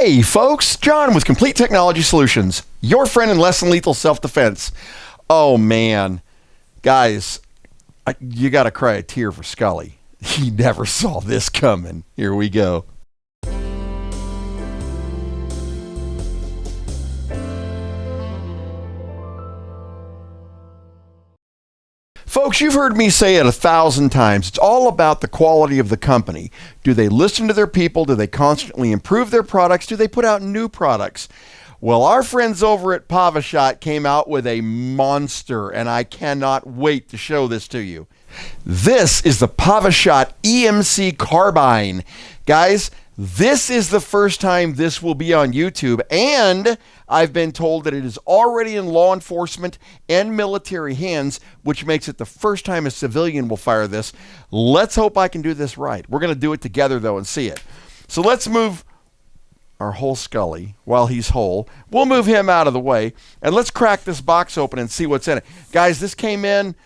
Hey folks, John with Complete Technology Solutions, your friend in less than lethal self-defense. Oh man, guys, you gotta cry a tear for Scully. He never saw this coming. Here we go. Folks, you've heard me say it 1,000 times. It's all about the quality of the company. Do they listen to their people? Do they constantly improve their products? Do they put out new products? Well, our friends over at PAVASHOT came out with a monster, and I cannot wait to show this to you. This is the PAVASHOT EMC Carbine. Guys, this is the first time this will be on YouTube, and I've been told that it is already in law enforcement and military hands, which makes it the first time a civilian will fire this. Let's hope I can do this right. We're going to do it together, though, and see it. So let's move our whole Scully while he's whole. We'll move him out of the way, and let's crack this box open and see what's in it. Guys, this came in,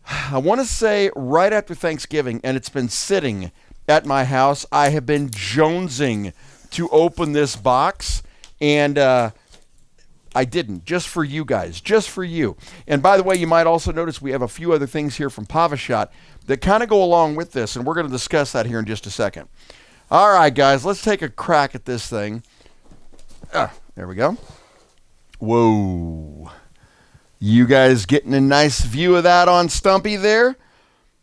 I want to say, right after Thanksgiving, and it's been sitting at my house. I have been jonesing to open this box, and I didn't, just for you guys, just for you. And by the way, you might also notice we have a few other things here from PAVASHOT that kind of go along with this, and we're going to discuss that here in just a second. All right, guys, let's take a crack at this thing. There we go. Whoa. You guys getting a nice view of that on Stumpy there?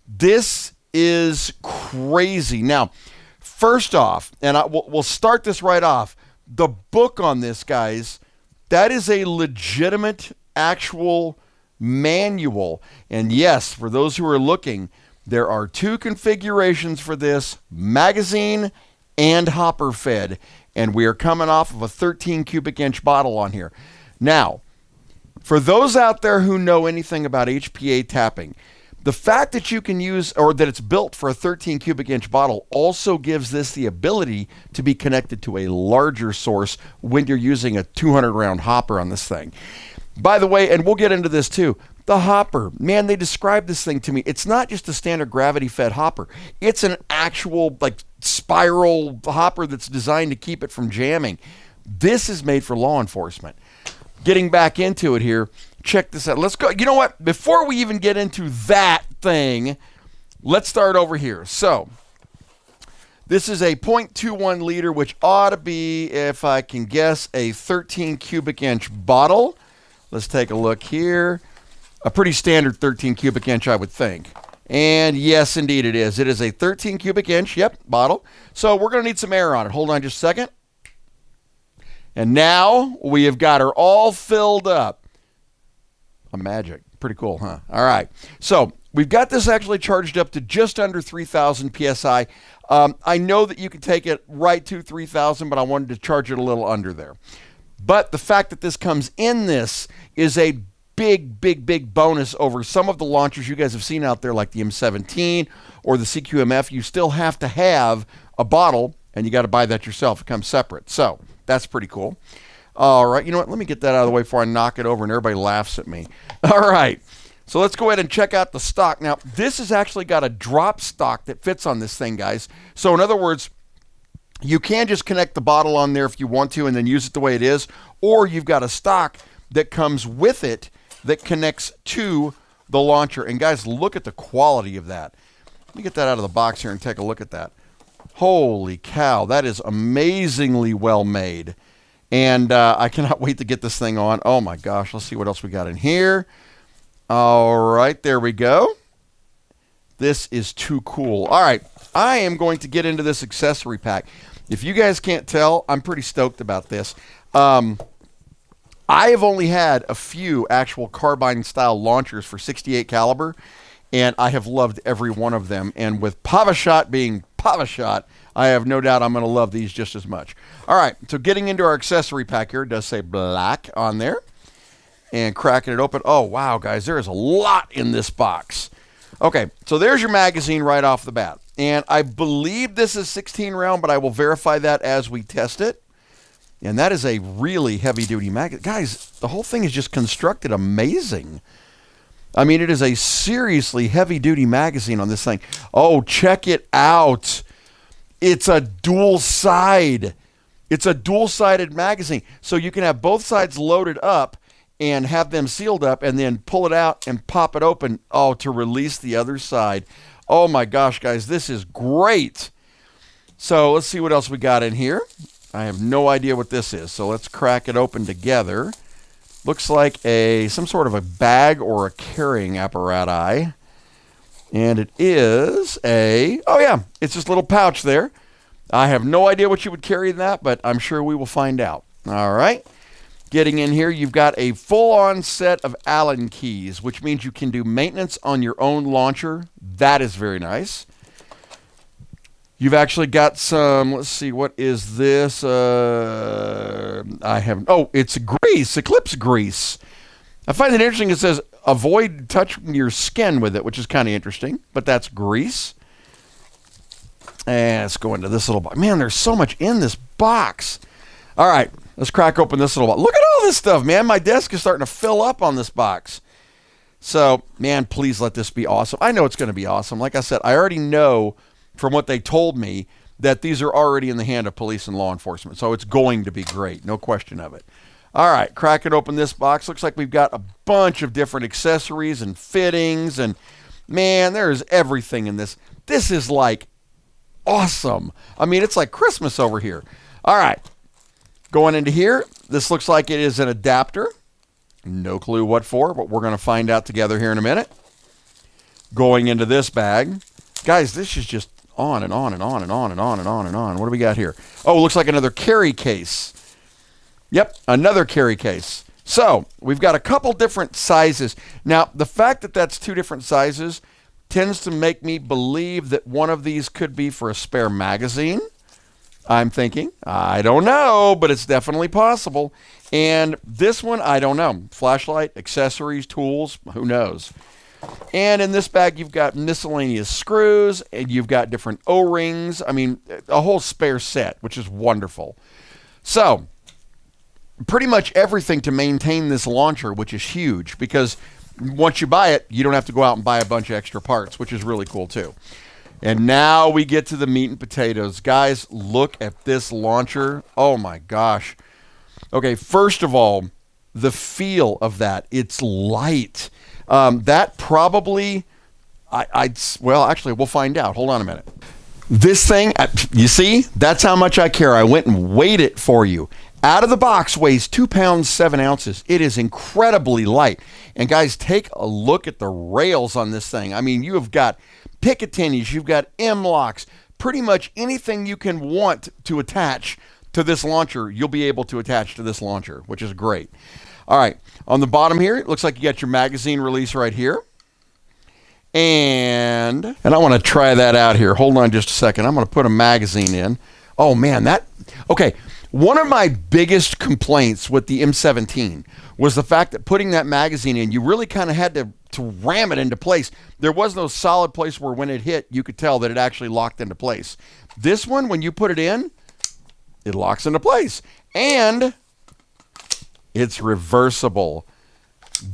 This is crazy. Now, first off, and we'll start this right off, the book on this, guys, that is a legitimate, actual manual. And yes, for those who are looking, there are two configurations for this, magazine and hopper fed. And we are coming off of a 13 cubic inch bottle on here. Now, for those out there who know anything about HPA tapping, the fact that you can use, or that it's built for a 13 cubic inch bottle, also gives this the ability to be connected to a larger source when you're using a 200 round hopper on this thing. By the way, and we'll get into this too, the hopper, man, they described this thing to me. It's not just a standard gravity fed hopper. It's an actual like spiral hopper that's designed to keep it from jamming. This is made for law enforcement. Getting back into it here, check this out. Let's go. You know what? Before we even get into that thing, let's start over here. So, this is a 0.21 liter, which ought to be, if I can guess, a 13 cubic inch bottle. Let's take a look here. A pretty standard 13 cubic inch, I would think. And yes, indeed it is. It is a 13 cubic inch, bottle. So, we're going to need some air on it. Hold on just a second. And now we have got her all filled up. A magic. Pretty cool, huh? All right. So we've got this actually charged up to just under 3,000 PSI. I know that you can take it right to 3,000, but I wanted to charge it a little under there. But the fact that this comes in this is a big bonus over some of the launchers you guys have seen out there, like the M17 or the CQMF. You still have to have a bottle, and you got to buy that yourself. It comes separate. So that's pretty cool. All right, you know what? Let me get that out of the way before I knock it over and everybody laughs at me. All right, so let's go ahead and check out the stock. Now, this has actually got a drop stock that fits on this thing, guys. So in other words, you can just connect the bottle on there if you want to and then use it the way it is, or you've got a stock that comes with it that connects to the launcher. And guys, look at the quality of that. Let me get that out of the box here and take a look at that. Holy cow, that is amazingly well made. And I cannot wait to get this thing on. Oh my gosh, let's see what else we got in here. All right, there we go. This is too cool. All right, I am going to get into this accessory pack. If you guys can't tell, I'm pretty stoked about this. I have only had a few actual carbine style launchers for 68 caliber, and I have loved every one of them. And with PAVASHOT being PAVASHOT, I have no doubt I'm going to love these just as much. All right, so getting into our accessory pack here, it does say black on there. And cracking it open. Oh, wow, guys, there is a lot in this box. Okay, so there's your magazine right off the bat. And I believe this is 16 round, but I will verify that as we test it. And that is a really heavy-duty magazine. Guys, the whole thing is just constructed amazing. I mean, it is a seriously heavy-duty magazine on this thing. Oh, check it out. It's a dual side. It's a dual-sided magazine, so you can have both sides loaded up and have them sealed up and then pull it out and pop it open, to release the other side. Oh my gosh, guys, this is great. So let's see what else we got in here. I have no idea what this is, so let's crack it open together. Looks like some sort of a bag or a carrying apparatus. And it is it's this little pouch there. I have no idea what you would carry in that, but I'm sure we will find out. All right. Getting in here, you've got a full-on set of Allen keys, which means you can do maintenance on your own launcher. That is very nice. You've actually got some, let's see, what is this? It's grease, Eclipse grease. I find it interesting. It says, avoid touching your skin with it, which is kind of interesting, but that's grease. And let's go into this little box. Man, there's so much in this box. All right, let's crack open this little box. Look at all this stuff, man. My desk is starting to fill up on this box. So, man, please let this be awesome. I know it's going to be awesome. Like I said, I already know from what they told me that these are already in the hand of police and law enforcement. So it's going to be great. No question of it. All right, cracking open this box. Looks like we've got a bunch of different accessories and fittings. And, man, there's everything in this. This is like awesome. I mean, it's like Christmas over here. All right. Going into here, this looks like it is an adapter. No clue what for, but we're going to find out together here in a minute. Going into this bag. Guys, this is just on and on and on and on and on and on and on. What do we got here? Oh, looks like another carry case. Yep, another carry case. So, we've got a couple different sizes. Now, the fact that that's two different sizes tends to make me believe that one of these could be for a spare magazine. I'm thinking, I don't know, but it's definitely possible. And this one, I don't know. Flashlight, accessories, tools, who knows? And in this bag, you've got miscellaneous screws, and you've got different O-rings. I mean, a whole spare set, which is wonderful. So, pretty much everything to maintain this launcher, which is huge, because once you buy it, you don't have to go out and buy a bunch of extra parts, which is really cool too. And now we get to the meat and potatoes. Guys, look at this launcher. Oh my gosh. Okay, first of all, the feel of that. It's light. That probably, actually, we'll find out. Hold on a minute. This thing, you see, that's how much I care. I went and weighed it for you. Out of the box, weighs 2 pounds, 7 ounces. It is incredibly light. And guys, take a look at the rails on this thing. I mean, you have got Picatinny's, you've got M-locks, pretty much anything you can want to attach to this launcher, you'll be able to attach to this launcher, which is great. All right, on the bottom here, it looks like you got your magazine release right here. And I want to try that out here. Hold on just a second. I'm going to put a magazine in. Oh, man, okay. One of my biggest complaints with the M17 was the fact that putting that magazine in, you really kind of had to ram it into place. There was no solid place where when it hit, you could tell that it actually locked into place. This one, when you put it in, it locks into place. And it's reversible.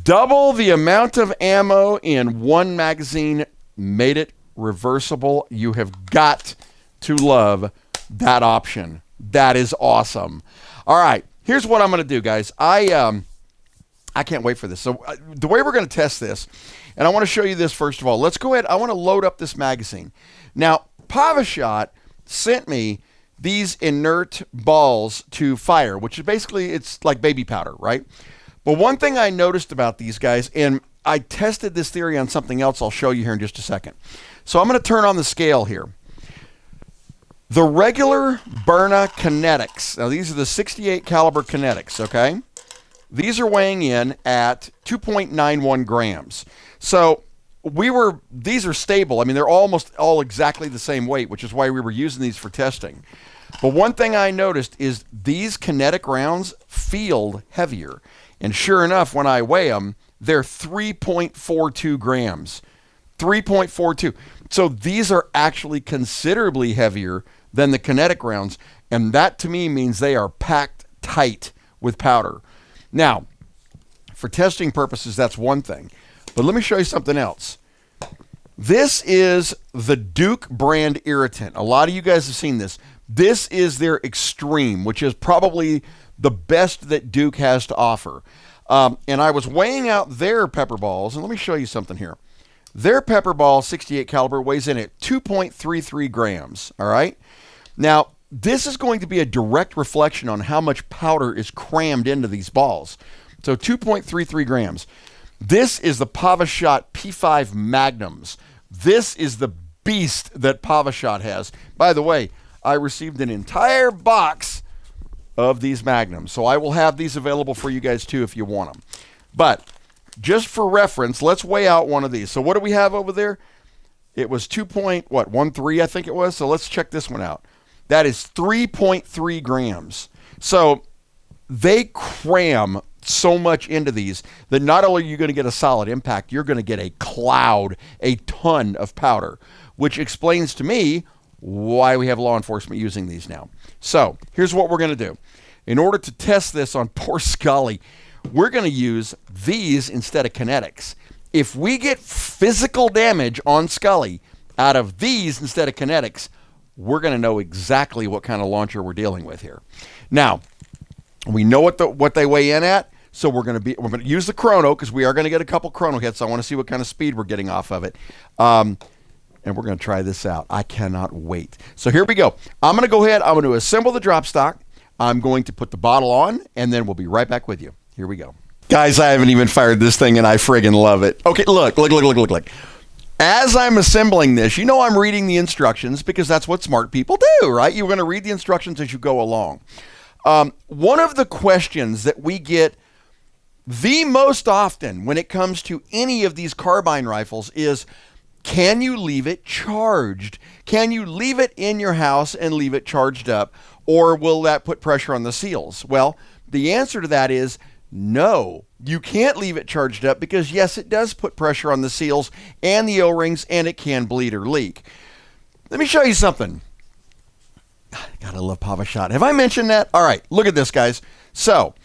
Double the amount of ammo in one magazine made it reversible. You have got to love that option. That is awesome. All right, here's what I'm going to do, guys. I can't wait for this. So the way we're going to test this, and I want to show you this first of all. Let's go ahead. I want to load up this magazine. Now, PAVASHOT sent me these inert balls to fire, which is basically, it's like baby powder, right? But one thing I noticed about these guys, and I tested this theory on something else I'll show you here in just a second. So I'm going to turn on the scale here. The regular Byrna Kinetics, now these are the 68 caliber Kinetics, okay? These are weighing in at 2.91 grams. So these are stable. I mean, they're almost all exactly the same weight, which is why we were using these for testing. But one thing I noticed is these kinetic rounds feel heavier. And sure enough, when I weigh them, they're 3.42 grams. 3.42. So these are actually considerably heavier than the kinetic rounds, and that to me means they are packed tight with powder. Now, for testing purposes, that's one thing, but let me show you something else. This is the Duke brand irritant. A lot of you guys have seen this. This is their Extreme, which is probably the best that Duke has to offer. And I was weighing out their pepper balls, and let me show you something here. Their pepper ball 68 caliber weighs in at 2.33 grams, all right? Now, this is going to be a direct reflection on how much powder is crammed into these balls. So 2.33 grams. This is the PAVASHOT P5 Magnums. This is the beast that PAVASHOT has. By the way, I received an entire box of these Magnums, so I will have these available for you guys too if you want them. But just for reference, let's weigh out one of these. So what do we have over there? It was 2.13, I think it was. So let's check this one out. That is 3.3 grams. So they cram so much into these that not only are you going to get a solid impact, you're going to get a cloud, a ton of powder, which explains to me why we have law enforcement using these now. So here's what we're going to do. In order to test this on poor Scully, we're going to use these instead of kinetics. If we get physical damage on Scully out of these instead of kinetics, we're going to know exactly what kind of launcher we're dealing with here. Now, we know what they weigh in at, so we're going to use the chrono because we are going to get a couple chrono hits. So I want to see what kind of speed we're getting off of it. And we're going to try this out. I cannot wait. So here we go. I'm going to go ahead. I'm going to assemble the drop stock. I'm going to put the bottle on, and then we'll be right back with you. Here we go. Guys, I haven't even fired this thing, and I friggin' love it. Okay, look. As I'm assembling this, you know I'm reading the instructions because that's what smart people do, right? You're going to read the instructions as you go along. One of the questions that we get the most often when it comes to any of these carbine rifles is, can you leave it charged? Can you leave it in your house and leave it charged up, or will that put pressure on the seals? Well, the answer to that is no. You can't leave it charged up because, yes, it does put pressure on the seals and the O-rings, and it can bleed or leak. Let me show you something. God, I love PAVASHOT. Have I mentioned that? All right, look at this, guys. So,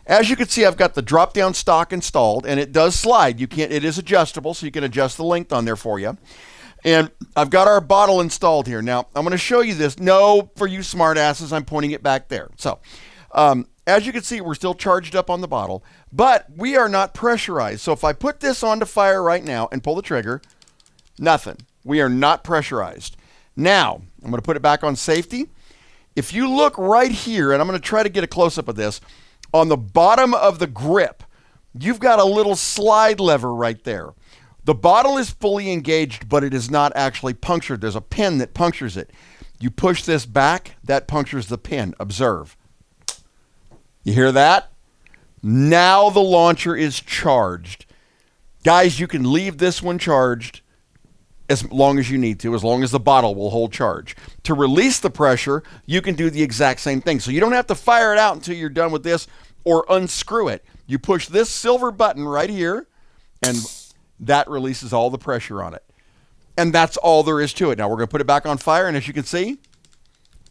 as you can see, I've got the drop-down stock installed, and it does slide. It is adjustable, so you can adjust the length on there for you. And I've got our bottle installed here. Now, I'm going to show you this. No, for you smart asses, I'm pointing it back there. So, as you can see, we're still charged up on the bottle, but we are not pressurized. So if I put this onto fire right now and pull the trigger, nothing. We are not pressurized. Now, I'm going to put it back on safety. If you look right here, and I'm going to try to get a close-up of this, on the bottom of the grip, you've got a little slide lever right there. The bottle is fully engaged, but it is not actually punctured. There's a pin that punctures it. You push this back, that punctures the pin. Observe. You hear that? Now the launcher is charged. Guys, you can leave this one charged as long as you need to, as long as the bottle will hold charge. To release the pressure, you can do the exact same thing. So you don't have to fire it out until you're done with this or unscrew it. You push this silver button right here, and that releases all the pressure on it. And that's all there is to it. Now we're going to put it back on fire, and as you can see,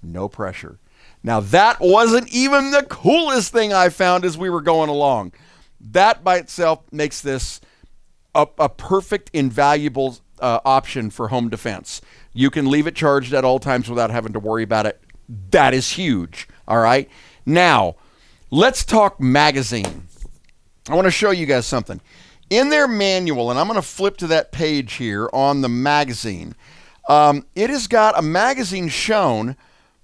no pressure. Now that wasn't even the coolest thing I found as we were going along. That by itself makes this a perfect, invaluable option for home defense. You can leave it charged at all times without having to worry about it. That is huge. All right. Now, let's talk magazine. I want to show you guys something. In their manual, and I'm going to flip to that page here on the magazine, it has got a magazine shown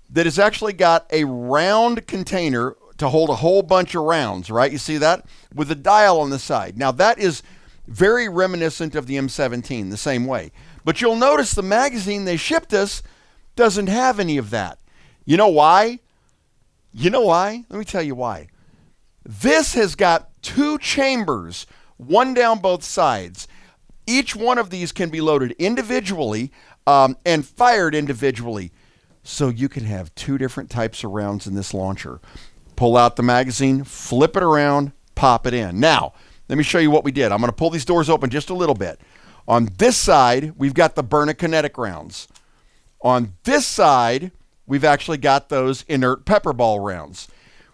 that has actually got a round container to hold a whole bunch of rounds, right? You see that? With a dial on the side. Now, that is very reminiscent of the M17, the same way. But you'll notice the magazine they shipped us doesn't have any of that. You know why? You know why? Let me tell you why. This has got two chambers, one down both sides. Each one of these can be loaded individually and fired individually. So you can have two different types of rounds in this launcher. Pull out the magazine, flip it around, pop it in. Now, let me show you what we did. I'm going to pull these doors open just a little bit. On this side, we've got the Byrna kinetic rounds. On this side, we've actually got those inert pepper ball rounds.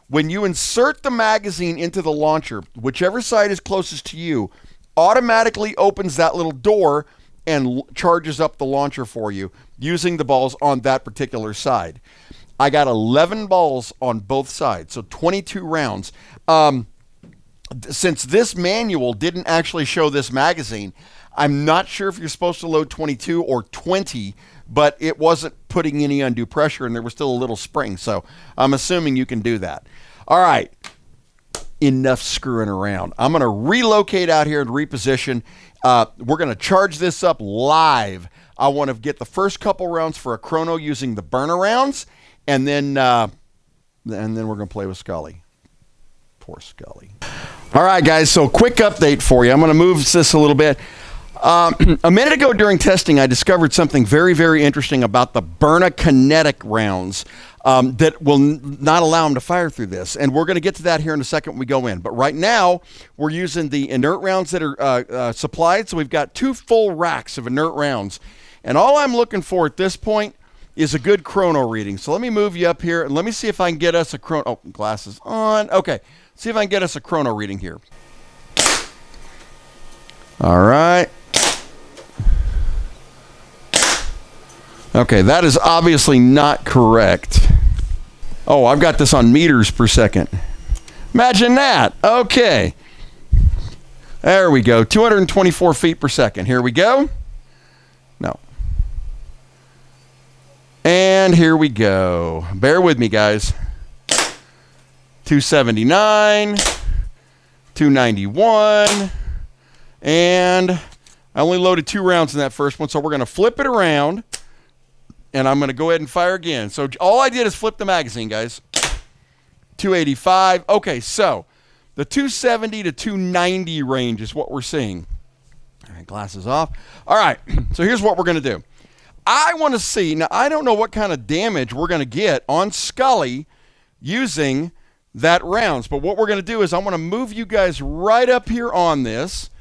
When you insert the magazine into the launcher, whichever side is closest to you, automatically opens that little door and charges up the launcher for you using the balls on that particular side. I got 11 balls on both sides, so 22 rounds. Since this manual didn't actually show this magazine, I'm not sure if you're supposed to load 22 or 20, but it wasn't putting any undue pressure and there was still a little spring. So I'm assuming you can do that. All right. Enough screwing around. I'm going to relocate out here and reposition. We're going to charge this up live. I want to get the first couple rounds for a chrono using the burner rounds, and then we're going to play with Scully. Poor Scully. All right, guys, so quick update for you. I'm going to move this a little bit. A minute ago during testing, I discovered something very, very interesting about the Byrna kinetic rounds that will not allow them to fire through this. And we're going to get to that here in a second when we go in. But right now, we're using the inert rounds that are supplied. So we've got 2 full racks of inert rounds. And all I'm looking for at this point is a good chrono reading. So let me move you up here and let me see if I can get us a chrono. Oh, glasses on. Okay. See if I can get us a chrono reading here. All right. Okay, that is obviously not correct. Oh, I've got this on meters per second. Imagine that. Okay. There we go. 224 feet per second. Here we go. No. And here we go. Bear with me, guys. 279, 291, and I only loaded 2 rounds in that first one, so we're going to flip it around, and I'm going to go ahead and fire again. So all I did is flip the magazine, guys. 285. Okay, so the 270 to 290 range is what we're seeing. All right, glasses off. All right, so here's what we're going to do. I want to see, now I don't know what kind of damage we're going to get on Scully using that rounds, but what we're going to do is I'm going to move you guys right up here on this,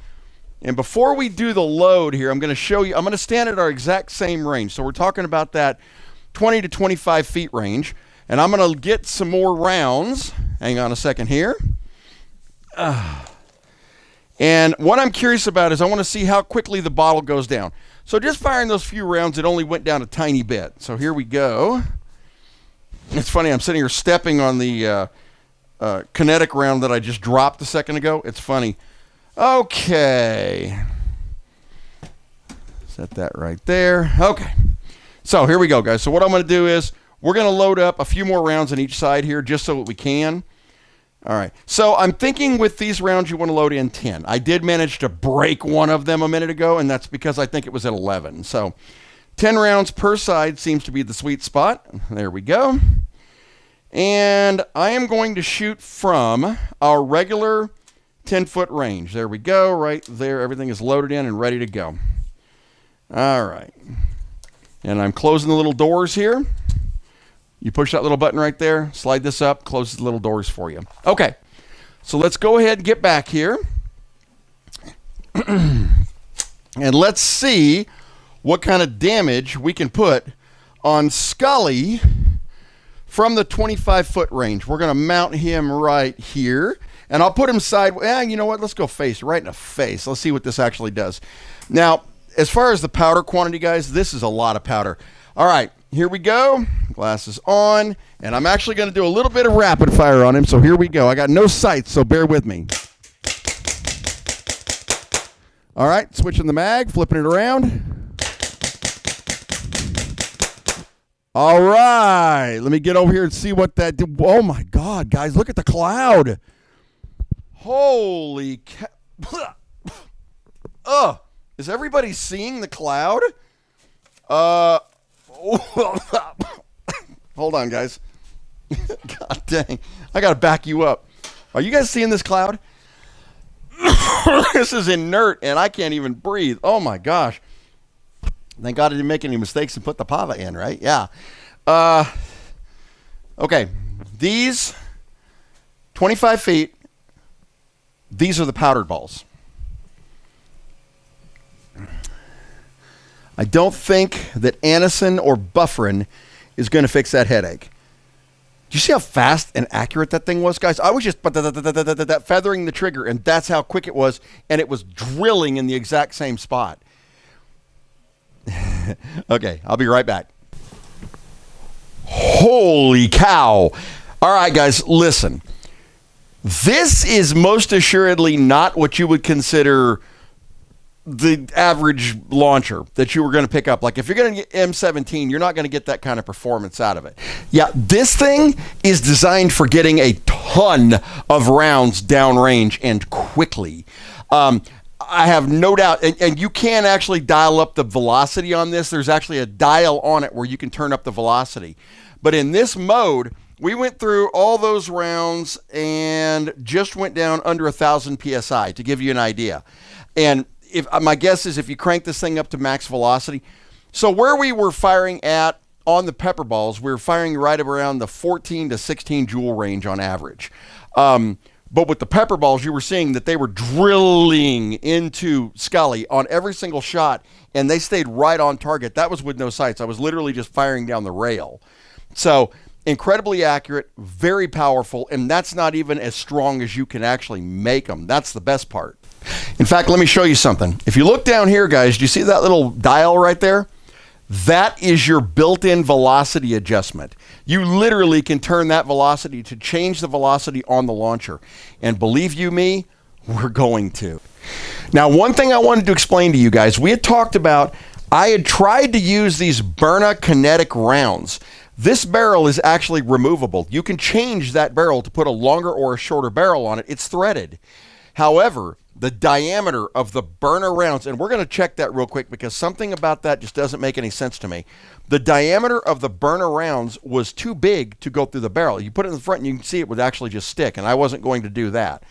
and before we do the load here, I'm going to show you, I'm going to stand at our exact same range. So we're talking about that 20 to 25 feet range, and I'm going to get some more rounds. Hang on a second here. And what I'm curious about is I want to see how quickly the bottle goes down. So just firing those few rounds, it only went down a tiny bit. So here we go. It's funny, I'm sitting here stepping on the kinetic round that I just dropped a second ago. It's funny. Okay. Set that right there. Okay. So here we go, guys. So what I'm going to do is we're going to load up a few more rounds on each side here just so that we can. All right. So I'm thinking with these rounds you want to load in 10. I did manage to break one of them a minute ago, and that's because I think it was at 11. So 10 rounds per side seems to be the sweet spot. There we go. And I am going to shoot from our regular 10-foot range. There we go, right there. Everything is loaded in and ready to go. All right. And I'm closing the little doors here. You push that little button right there, slide this up, closes the little doors for you. Okay, so let's go ahead and get back here. And let's see what kind of damage we can put on Scully from the 25-foot range. We're going to mount him right here. And I'll put him sideways. You know what? Let's go face, right in the face. Let's see what this actually does. Now, as far as the powder quantity, guys, this is a lot of powder. All right, here we go. Glasses on. And I'm actually going to do a little bit of rapid fire on him. So here we go. I got no sights, so bear with me. All right, switching the mag, flipping it around. All right, let me get over here and see what that did. Oh, my God, guys, look at the cloud. Holy cow. Is everybody seeing the cloud? Hold on, guys. God dang. I got to back you up. Are you guys seeing this cloud? This is inert, and I can't even breathe. Oh, my gosh. Thank God I didn't make any mistakes and put the PAVA in, right? Yeah. Okay. These 25 feet, these are the powdered balls. I don't think that Anison or Bufferin is going to fix that headache. Do you see how fast and accurate that thing was, guys? I was just feathering the trigger, and that's how quick it was, and it was drilling in the exact same spot. Okay, I'll be right back. Holy cow. All right, guys, listen. This is most assuredly not what you would consider the average launcher that you were going to pick up. Like if you're going to get M17, you're not going to get that kind of performance out of it. Yeah, this thing is designed for getting a ton of rounds downrange and quickly. I have no doubt, and you can actually dial up the velocity on this. There's actually a dial on it where you can turn up the velocity. But in this mode, we went through all those rounds and just went down under 1,000 PSI to give you an idea. And if my guess is if you crank this thing up to max velocity, so where we were firing at on the pepper balls, we were firing right around the 14 to 16 joule range on average. But with the pepper balls, you were seeing that they were drilling into Scully on every single shot, and they stayed right on target. That was with no sights. I was literally just firing down the rail. So incredibly accurate, very powerful, and that's not even as strong as you can actually make them. That's the best part. In fact, let me show you something. If you look down here, guys, do you see that little dial right there? That is your built-in velocity adjustment. You literally can turn that velocity to change the velocity on the launcher. And believe you me, we're going to. Now, one thing I wanted to explain to you guys, we had talked about, I had tried to use these Byrna kinetic rounds. This barrel is actually removable. You can change that barrel to put a longer or a shorter barrel on it. It's threaded. However, the diameter of the Byrna rounds, and we're going to check that real quick because something about that just doesn't make any sense to me. The diameter of the Byrna rounds was too big to go through the barrel. You put it in the front and you can see it would actually just stick, and I wasn't going to do that.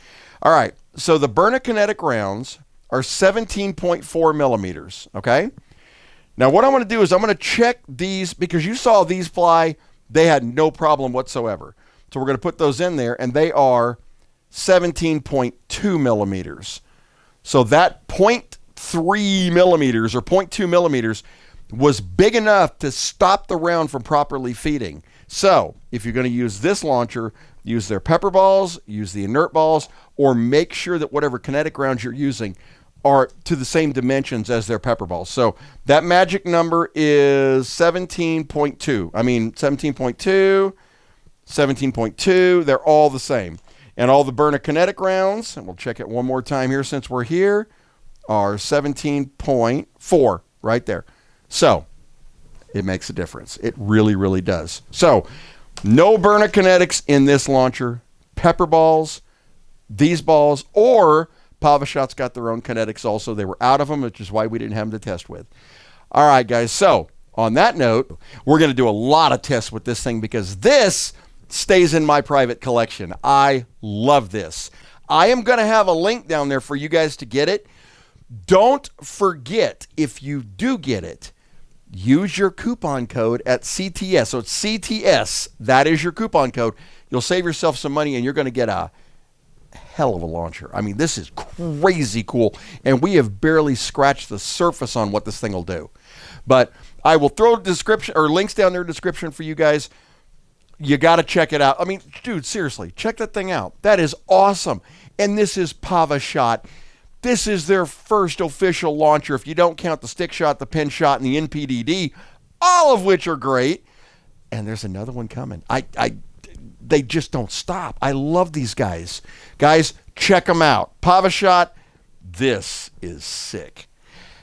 All right, so the Byrna kinetic rounds are 17.4 millimeters, okay? Now what I'm going to do is I'm going to check these because you saw these fly. They had no problem whatsoever. So we're going to put those in there, and they are 17.2 millimeters. So that 0.3 millimeters or 0.2 millimeters was big enough to stop the round from properly feeding. So if you're going to use this launcher, use their pepper balls, use the inert balls, or make sure that whatever kinetic rounds you're using are to the same dimensions as their pepper balls. So that magic number is 17.2. I mean 17.2, 17.2, they're all the same. And all the Byrna kinetic rounds, and we'll check it one more time here since we're here, are 17.4 right there. So it makes a difference. It really, really does. So no Byrna kinetics in this launcher. Pepper balls, these balls, or PAVASHOT's got their own kinetics also. They were out of them, which is why we didn't have them to test with. All right, guys. So on that note, we're going to do a lot of tests with this thing because this stays in my private collection. I love this. I am going to have a link down there for you guys to get it. Don't forget, if you do get it, use your coupon code at CTS. So it's CTS. That is your coupon code. You'll save yourself some money, and you're going to get a hell of a launcher. I mean, this is crazy cool, and we have barely scratched the surface on what this thing will do. But I will throw a description or links down there in the description for you guys. You got to check it out. I mean, dude, seriously, check that thing out. That is awesome. And this is PAVASHOT. This is their first official launcher, if you don't count the stick shot, the pin shot, and the NPDD, all of which are great. And there's another one coming. They just don't stop. I love these guys. Guys, check them out. PAVASHOT, this is sick.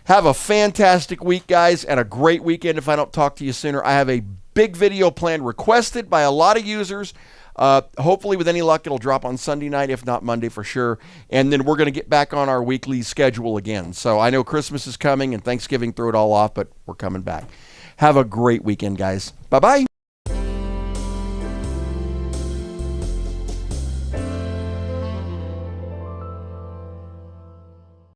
Have a fantastic week, guys, and a great weekend if I don't talk to you sooner. I have a big video plan requested by a lot of users. Hopefully, with any luck, it'll drop on Sunday night, if not Monday for sure. And then we're going to get back on our weekly schedule again. So I know Christmas is coming and Thanksgiving threw it all off, but we're coming back. Have a great weekend, guys. Bye-bye.